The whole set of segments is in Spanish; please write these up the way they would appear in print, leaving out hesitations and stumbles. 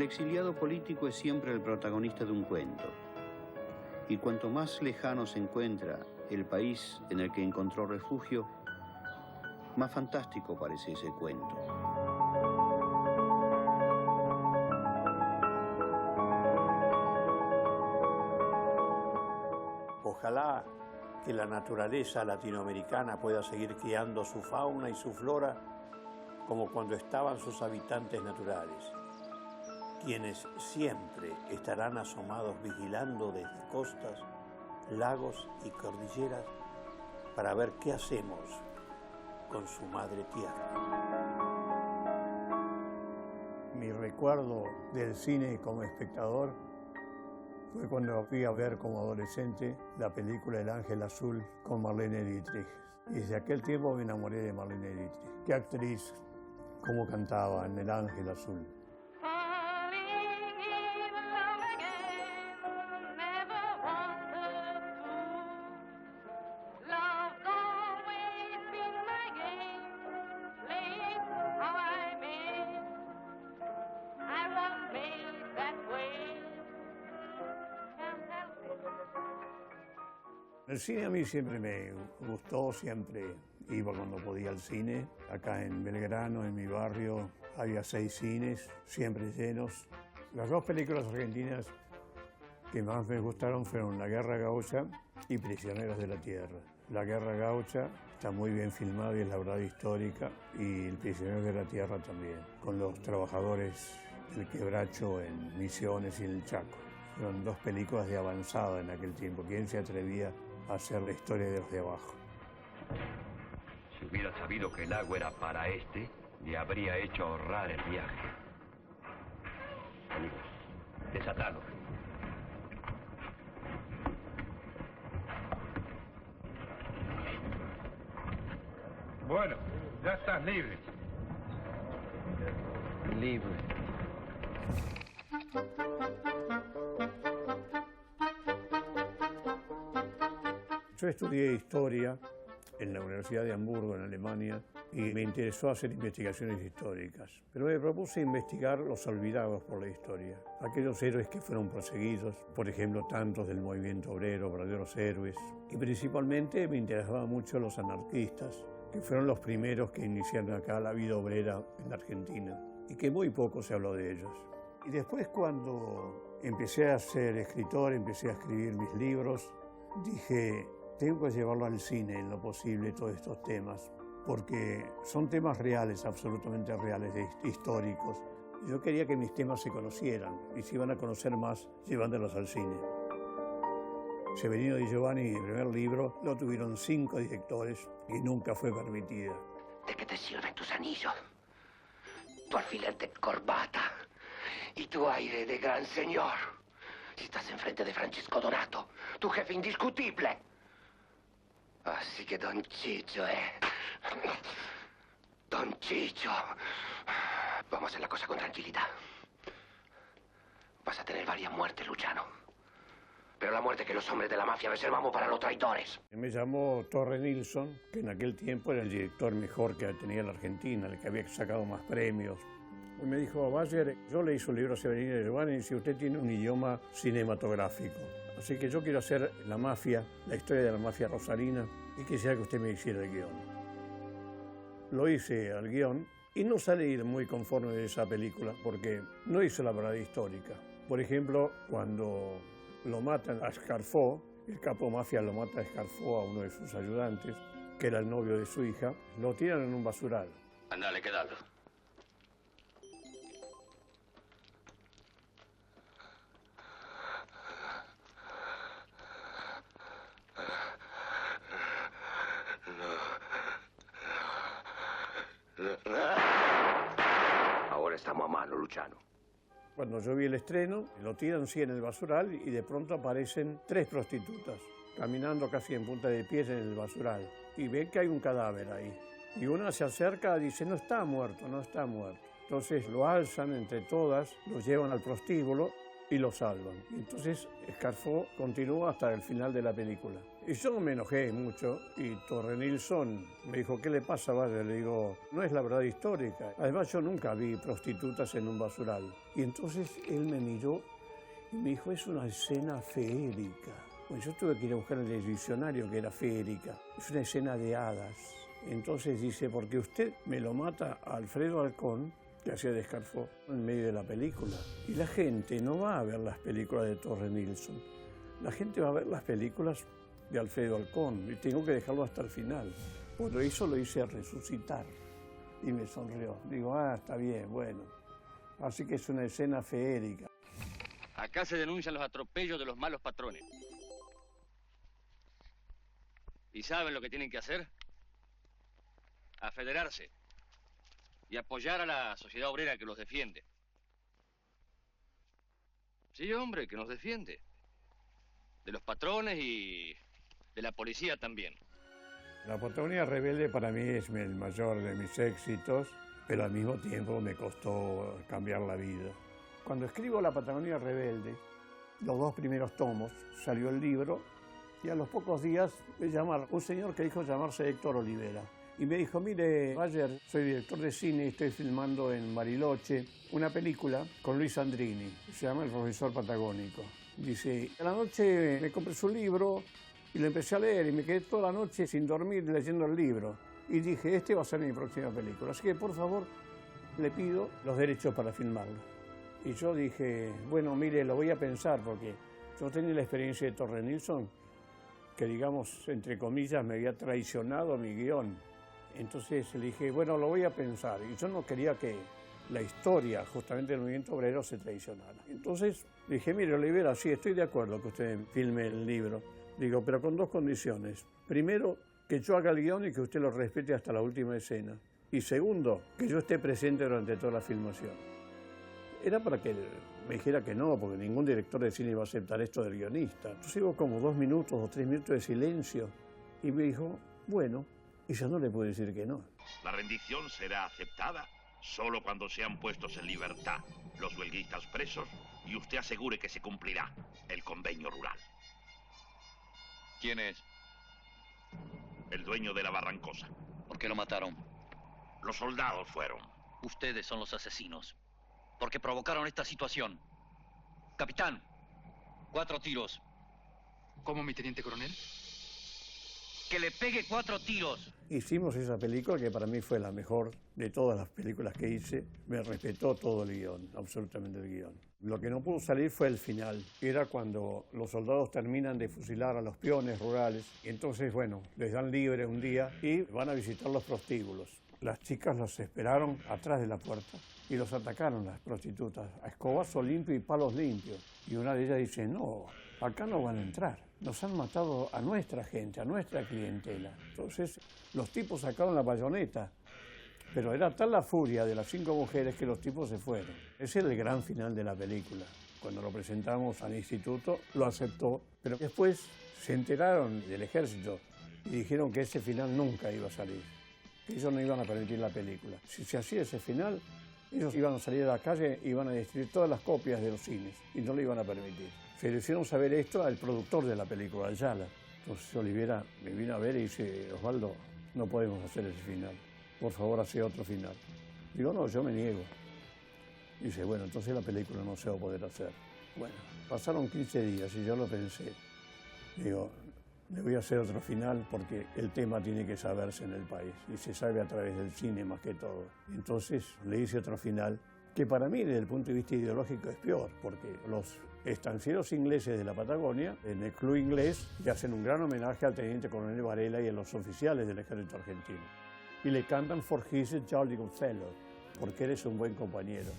El exiliado político es siempre el protagonista de un cuento. Y cuanto más lejano se encuentra el país en el que encontró refugio, más fantástico parece ese cuento. Ojalá que la naturaleza latinoamericana pueda seguir criando su fauna y su flora como cuando estaban sus habitantes naturales, quienes siempre estarán asomados vigilando desde costas, lagos y cordilleras para ver qué hacemos con su madre tierra. Mi recuerdo del cine como espectador fue cuando fui a ver como adolescente la película El Ángel Azul con Marlene Dietrich. Y desde aquel tiempo me enamoré de Marlene Dietrich. Qué actriz, cómo cantaba en El Ángel Azul. El cine a mí siempre me gustó, siempre iba cuando podía al cine. Acá en Belgrano, en mi barrio, había 6 cines, siempre llenos. Las 2 películas argentinas que más me gustaron fueron La Guerra Gaucha y Prisioneros de la Tierra. La Guerra Gaucha está muy bien filmada y es la verdad histórica, y El Prisionero de la Tierra también, con los trabajadores del quebracho en Misiones y en el Chaco. Fueron 2 películas de avanzada en aquel tiempo. ¿Quién se atrevía a hacer la historia de los de abajo? Si hubiera sabido que el agua era para le habría hecho ahorrar el viaje. Amigos, desatado. Bueno, ya estás libre. Libre. Yo estudié historia en la Universidad de Hamburgo, en Alemania, y me interesó hacer investigaciones históricas. Pero me propuse investigar los olvidados por la historia, aquellos héroes que fueron perseguidos, por ejemplo, tantos del movimiento obrero, verdaderos héroes. Y principalmente me interesaban mucho los anarquistas, que fueron los primeros que iniciaron acá la vida obrera en la Argentina, y que muy poco se habló de ellos. Y después, cuando empecé a ser escritor, empecé a escribir mis libros, dije: tengo que llevarlo al cine en lo posible, todos estos temas, porque son temas reales, absolutamente reales, históricos. Yo quería que mis temas se conocieran, y se iban a conocer más llevándolos al cine. Severino Di Giovanni, mi primer libro, lo tuvieron 5 directores y nunca fue permitida. ¿De qué te sirven tus anillos? Tu alfiler de corbata y tu aire de gran señor. Si estás enfrente de Francesco Donato, tu jefe indiscutible. Así que Don Chicho, Don Chicho. Vamos a hacer la cosa con tranquilidad. Vas a tener varias muertes, Luciano. Pero la muerte que los hombres de la mafia reservamos para los traidores. Me llamó Torre Nilsson, que en aquel tiempo era el director mejor que tenía la Argentina, el que había sacado más premios. Y me dijo: Bayer, yo leí su libro Severino Di Giovanni y si usted tiene un idioma cinematográfico. Así que yo quiero hacer la mafia, la historia de la mafia rosarina, y quisiera que usted me hiciera el guión. Lo hice al guión y no salí muy conforme de esa película porque no hizo la verdad histórica. Por ejemplo, cuando lo matan a Scarfo, el capo mafia lo mata a Scarfo, a uno de sus ayudantes, que era el novio de su hija, lo tiran en un basural. Andale, quedalo. Ahora estamos a mano, Luciano. Cuando yo vi el estreno, lo tiran sí en el basural y de pronto aparecen 3 prostitutas caminando casi en punta de pies en el basural y ven que hay un cadáver ahí. Y una se acerca y dice: no está muerto, no está muerto. Entonces lo alzan entre todas, lo llevan al prostíbulo y lo salvan. Y entonces Scarfo continúa hasta el final de la película. Y yo me enojé mucho y Torre Nilsson me dijo, ¿qué le pasa, Bayer? Le digo, no es la verdad histórica. Además, yo nunca vi prostitutas en un basural. Y entonces él me miró y me dijo, es una escena feérica. Bueno, yo tuve que ir a buscar en el diccionario que era feérica. Es una escena de hadas. Entonces dice, porque usted me lo mata a Alfredo Alcón, que hacía de Escarfó, en medio de la película. Y la gente no va a ver las películas de Torre Nilsson. La gente va a ver las películas de Alfredo Alcón, y tengo que dejarlo hasta el final. Bueno, eso lo hice resucitar, y me sonrió. Digo, está bien, bueno. Así que es una escena feérica. Acá se denuncian los atropellos de los malos patrones. ¿Y saben lo que tienen que hacer? Afederarse y apoyar a la sociedad obrera que los defiende. Sí, hombre, que nos defiende. De los patrones y de la policía también. La Patagonia Rebelde para mí es el mayor de mis éxitos, pero al mismo tiempo me costó cambiar la vida. Cuando escribo La Patagonia Rebelde, los 2 primeros tomos, salió el libro y a los pocos días me llamaron un señor que dijo llamarse Héctor Olivera. Y me dijo, mire, Bayer, soy director de cine y estoy filmando en Bariloche una película con Luis Andrini, se llama El Profesor Patagónico. Dice, a la noche me compré su libro y lo empecé a leer y me quedé toda la noche sin dormir leyendo el libro. Y dije, este va a ser mi próxima película, así que por favor le pido los derechos para filmarlo. Y yo dije, bueno, mire, lo voy a pensar porque yo tenía la experiencia de Torre Nilsson, que digamos, entre comillas, me había traicionado mi guión. Entonces le dije, bueno, lo voy a pensar. Y yo no quería que la historia, justamente del movimiento obrero, se traicionara. Entonces le dije, mire, Olivera, sí, estoy de acuerdo que usted filme el libro. Digo, pero con 2 condiciones. Primero, que yo haga el guión y que usted lo respete hasta la última escena. Y segundo, que yo esté presente durante toda la filmación. Era para que me dijera que no, porque ningún director de cine iba a aceptar esto del guionista. Entonces hubo como 2 minutos o 3 minutos de silencio. Y me dijo, bueno, y yo no le puedo decir que no. La rendición será aceptada solo cuando sean puestos en libertad los huelguistas presos y usted asegure que se cumplirá el convenio rural. ¿Quién es? El dueño de la Barrancosa. ¿Por qué lo mataron? Los soldados fueron. Ustedes son los asesinos. Porque provocaron esta situación. Capitán, 4 tiros. ¿Cómo, mi teniente coronel? Que le pegue 4 tiros. Hicimos esa película que para mí fue la mejor de todas las películas que hice. Me respetó todo el guión, absolutamente el guión. Lo que no pudo salir fue el final. Era cuando los soldados terminan de fusilar a los peones rurales. Y entonces, bueno, les dan libre un día y van a visitar los prostíbulos. Las chicas los esperaron atrás de la puerta y los atacaron las prostitutas a escobazo limpio y palos limpios. Y una de ellas dice, no, acá no van a entrar. Nos han matado a nuestra gente, a nuestra clientela. Entonces los tipos sacaron la bayoneta, pero era tal la furia de las 5 mujeres que los tipos se fueron. Ese es el gran final de la película. Cuando lo presentamos al instituto, lo aceptó, pero después se enteraron del ejército y dijeron que ese final nunca iba a salir, que ellos no iban a permitir la película. Si se hacía ese final, ellos iban a salir a la calle y iban a destruir todas las copias de los cines y no lo iban a permitir. Se le hicieron saber esto al productor de la película, Ayala. Entonces Olivera me vino a ver y dice, Osvaldo, no podemos hacer ese final. Por favor, hace otro final. Digo, no, yo me niego. Dice, bueno, entonces la película no se va a poder hacer. Bueno, pasaron 15 días y yo lo pensé. Digo, le voy a hacer otro final porque el tema tiene que saberse en el país y se sabe a través del cine más que todo. Entonces le hice otro final que para mí desde el punto de vista ideológico es peor, porque los estancieros ingleses de la Patagonia, en el club inglés, le hacen un gran homenaje al teniente coronel Varela y a los oficiales del ejército argentino. Y le cantan For He's a Jolly Good Fellow, porque eres un buen compañero.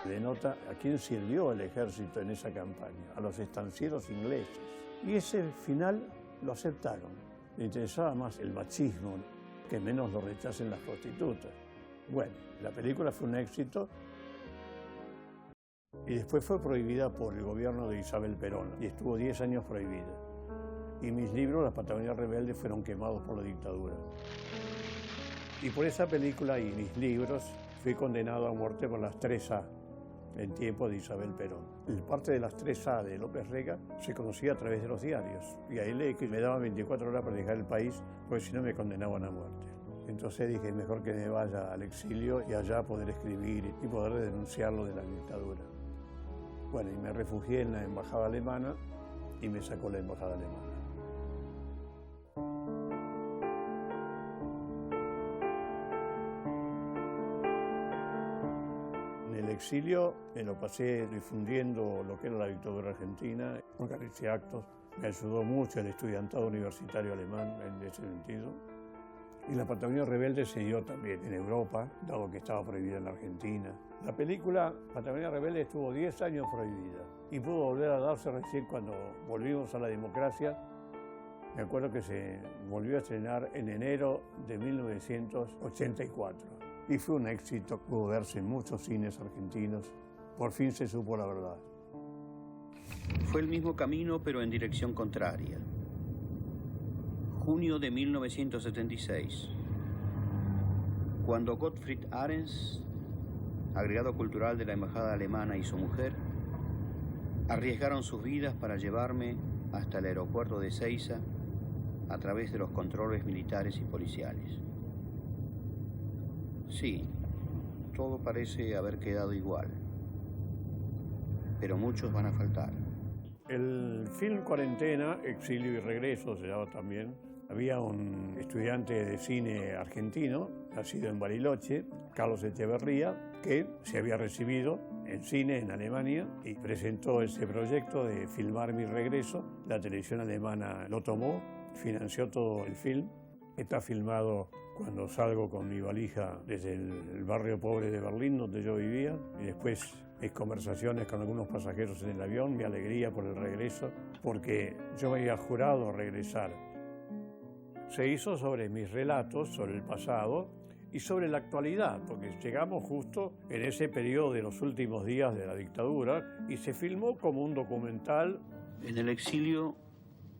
Denota a quién sirvió el ejército en esa campaña, a los estancieros ingleses. Y ese final lo aceptaron. Le interesaba más el machismo, que menos lo rechacen las prostitutas. Bueno, la película fue un éxito. Y después fue prohibida por el gobierno de Isabel Perón y estuvo 10 años prohibida. Y mis libros, La Patagonia Rebelde, fueron quemados por la dictadura. Y por esa película y mis libros fui condenado a muerte por las 3A en tiempo de Isabel Perón. El parte de las 3A de López Rega se conocía a través de los diarios. Y ahí leí que me daban 24 horas para dejar el país, porque si no me condenaban a muerte. Entonces dije, mejor que me vaya al exilio y allá poder escribir y poder denunciarlo de la dictadura. Bueno, y me refugié en la embajada alemana y me sacó la embajada alemana. En el exilio me lo pasé difundiendo lo que era la dictadura argentina, organicé actos, me ayudó mucho el estudiantado universitario alemán en ese sentido. Y la Patagonia Rebelde se dio también en Europa, dado que estaba prohibida en la Argentina. La película Patagonia Rebelde estuvo 10 años prohibida y pudo volver a darse recién cuando volvimos a la democracia. Me acuerdo que se volvió a estrenar en enero de 1984 y fue un éxito, pudo verse en muchos cines argentinos. Por fin se supo la verdad. Fue el mismo camino, pero en dirección contraria. Junio de 1976, cuando Gottfried Arens, agregado cultural de la embajada alemana, y su mujer arriesgaron sus vidas para llevarme hasta el aeropuerto de Ezeiza a través de los controles militares y policiales. Sí, todo parece haber quedado igual, pero muchos van a faltar. El film Cuarentena, Exilio y Regreso se llama también. Había un estudiante de cine argentino, nacido en Bariloche, Carlos Echeverría, que se había recibido en cine en Alemania y presentó ese proyecto de filmar mi regreso. La televisión alemana lo tomó, financió todo el film. Está filmado cuando salgo con mi valija desde el barrio pobre de Berlín, donde yo vivía, y después mis conversaciones con algunos pasajeros en el avión, mi alegría por el regreso, porque yo me había jurado regresar. Se hizo sobre mis relatos, sobre el pasado y sobre la actualidad, porque llegamos justo en ese periodo de los últimos días de la dictadura y se filmó como un documental. En el exilio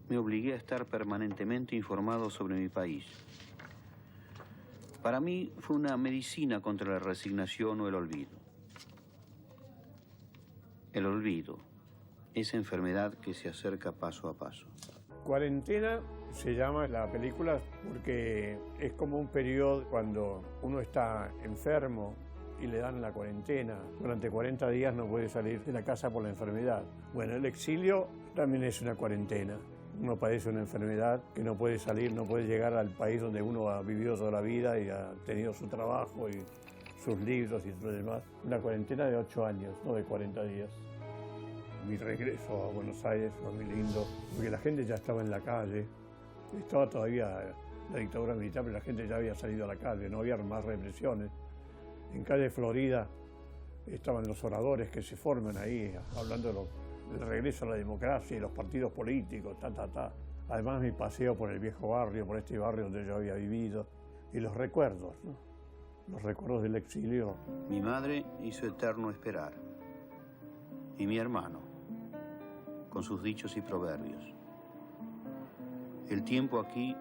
me obligué a estar permanentemente informado sobre mi país. Para mí fue una medicina contra la resignación o el olvido. El olvido, esa enfermedad que se acerca paso a paso. Cuarentena se llama la película porque es como un periodo cuando uno está enfermo y le dan la cuarentena. Durante 40 días no puede salir de la casa por la enfermedad. Bueno, el exilio también es una cuarentena. Uno padece una enfermedad que no puede salir, no puede llegar al país donde uno ha vivido toda la vida y ha tenido su trabajo y sus libros y todo lo demás. Una cuarentena de 8 años, no de 40 días. Mi regreso a Buenos Aires fue muy lindo, porque la gente ya estaba en la calle. Estaba todavía la dictadura militar, pero la gente ya había salido a la calle, no había más represiones. En calle Florida estaban los oradores que se forman ahí, hablando del regreso a la democracia y los partidos políticos, Además, mi paseo por el viejo barrio, por este barrio donde yo había vivido, y los recuerdos, ¿no? Los recuerdos del exilio. Mi madre hizo eterno esperar, y mi hermano, con sus dichos y proverbios. El tiempo aquí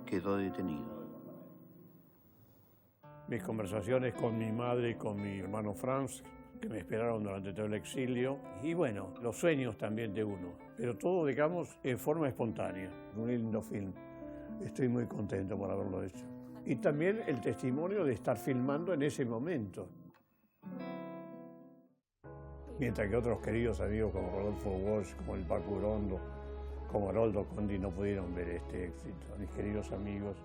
quedó detenido. Mis conversaciones con mi madre y con mi hermano Franz, que me esperaron durante todo el exilio, y bueno, los sueños también de uno, pero todo, digamos, en forma espontánea. Un lindo film. Estoy muy contento por haberlo hecho. Y también el testimonio de estar filmando en ese momento. Mientras que otros queridos amigos como Rodolfo Walsh, como el Paco Urondo, como Haroldo Conti no pudieron ver este éxito. Mis queridos amigos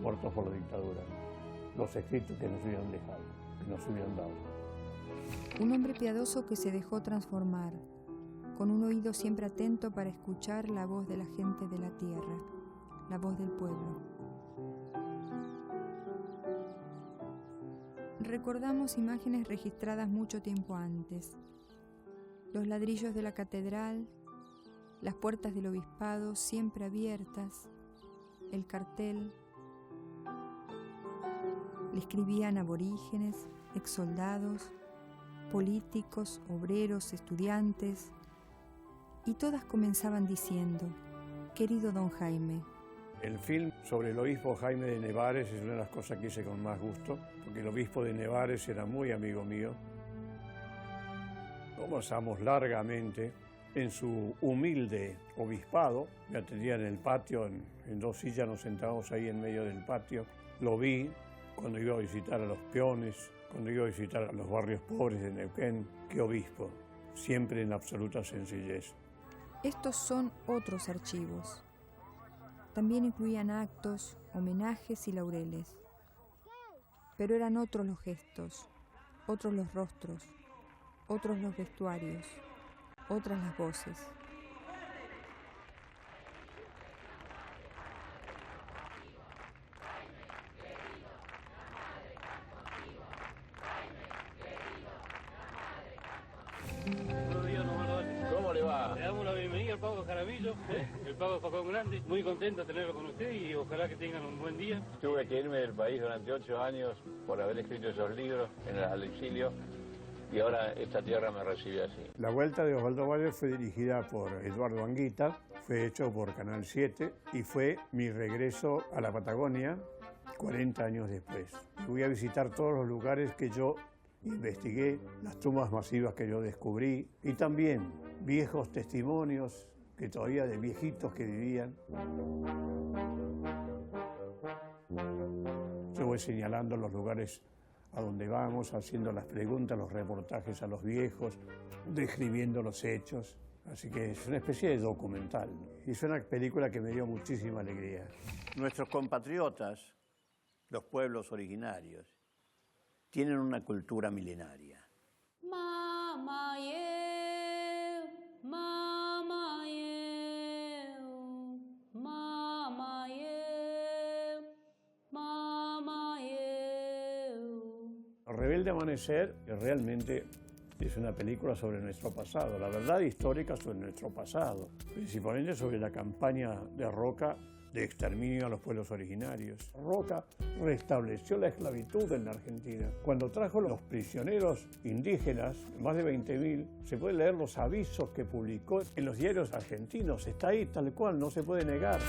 muertos por la dictadura. Los escritos que nos hubieran dejado, que nos hubieran dado. Un hombre piadoso que se dejó transformar, con un oído siempre atento para escuchar la voz de la gente de la tierra, la voz del pueblo. Recordamos imágenes registradas mucho tiempo antes. Los ladrillos de la catedral, las puertas del obispado siempre abiertas, el cartel. Le escribían aborígenes, exsoldados, políticos, obreros, estudiantes, y todas comenzaban diciendo: querido don Jaime. El film sobre el obispo Jaime de Nevares es una de las cosas que hice con más gusto, porque el obispo de Nevares era muy amigo mío. Conversamos largamente en su humilde obispado. Me atendía en el patio, en 2 sillas nos sentábamos ahí en medio del patio. Lo vi cuando iba a visitar a los peones, cuando iba a visitar a los barrios pobres de Neuquén. Qué obispo, siempre en absoluta sencillez. Estos son otros archivos. También incluían actos, homenajes y laureles. Pero eran otros los gestos, otros los rostros, otros los vestuarios, otras las voces. ¿Cómo le va? Le damos la bienvenida al Pablo Jaramillo, el Pablo Facón Grande. Muy contento de tenerlo con usted y ojalá que tengan un buen día. Tuve que irme del país durante 8 años por haber escrito esos libros al exilio y ahora esta tierra me recibe así. La vuelta de Osvaldo Bayer fue dirigida por Eduardo Anguita, fue hecho por Canal 7 y fue mi regreso a la Patagonia 40 años después. Voy a visitar todos los lugares que yo investigué, las tumbas masivas que yo descubrí y también viejos testimonios que todavía de viejitos que vivían. Yo voy señalando los lugares a donde vamos, haciendo las preguntas, los reportajes a los viejos, describiendo los hechos. Así que es una especie de documental. Y es una película que me dio muchísima alegría. Nuestros compatriotas, los pueblos originarios, tienen una cultura milenaria. Rebelde Amanecer realmente es una película sobre nuestro pasado, la verdad histórica sobre nuestro pasado, principalmente sobre la campaña de Roca de exterminio a los pueblos originarios. Roca restableció la esclavitud en la Argentina. Cuando trajo los prisioneros indígenas, más de 20.000, se puede leer los avisos que publicó en los diarios argentinos. Está ahí tal cual, no se puede negar.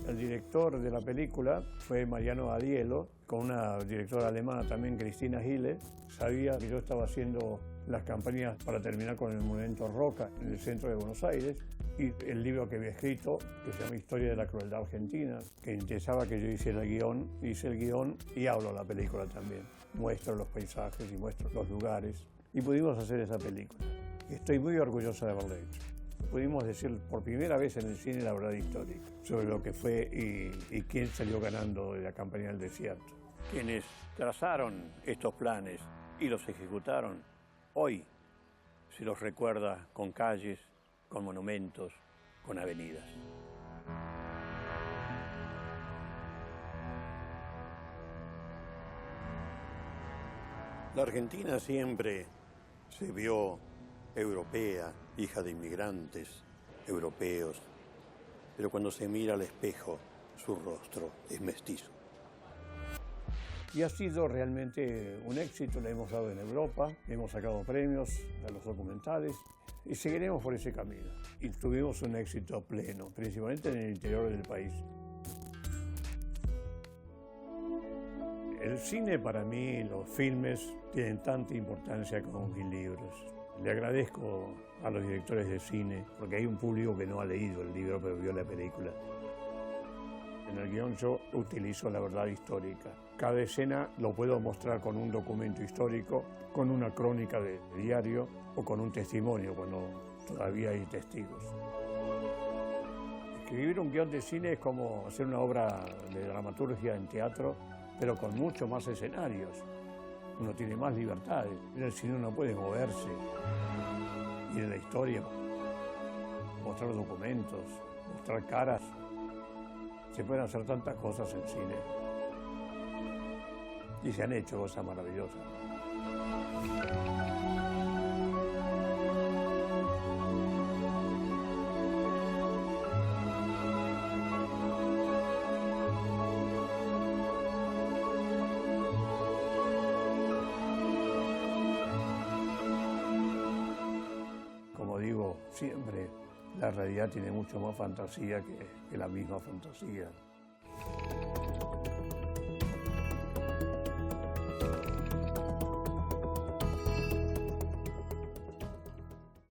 El director de la película fue Mariano Adielo, con una directora alemana también, Cristina Hille. Sabía que yo estaba haciendo las campañas para terminar con el monumento Roca en el centro de Buenos Aires y el libro que había escrito, que se llama Historia de la Crueldad Argentina, que interesaba que yo hiciera el guión. Hice el guión y hablo de la película también. Muestro los paisajes y muestro los lugares. Y pudimos hacer esa película. Estoy muy orgulloso de haberla hecho. Pudimos decir por primera vez en el cine la verdad histórica sobre lo que fue y quién salió ganando de la campaña del desierto. Quienes trazaron estos planes y los ejecutaron, hoy se los recuerda con calles, con monumentos, con avenidas. La Argentina siempre se vio europea, hija de inmigrantes europeos, pero cuando se mira al espejo, su rostro es mestizo. Y ha sido realmente un éxito, lo hemos dado en Europa, hemos sacado premios a los documentales y seguiremos por ese camino. Y tuvimos un éxito pleno, principalmente en el interior del país. El cine para mí, los filmes, tienen tanta importancia como mis libros. Le agradezco a los directores de cine, porque hay un público que no ha leído el libro, pero vio la película. En el guión yo utilizo la verdad histórica. Cada escena lo puedo mostrar con un documento histórico, con una crónica de diario o con un testimonio cuando todavía hay testigos. Escribir un guión de cine es como hacer una obra de dramaturgia en teatro, pero con mucho más escenarios. Uno tiene más libertades. En el cine uno puede moverse, ir en la historia, mostrar documentos, mostrar caras. Se pueden hacer tantas cosas en cine. Y se han hecho cosas maravillosas. digo siempre, la realidad tiene mucho más fantasía que la misma fantasía.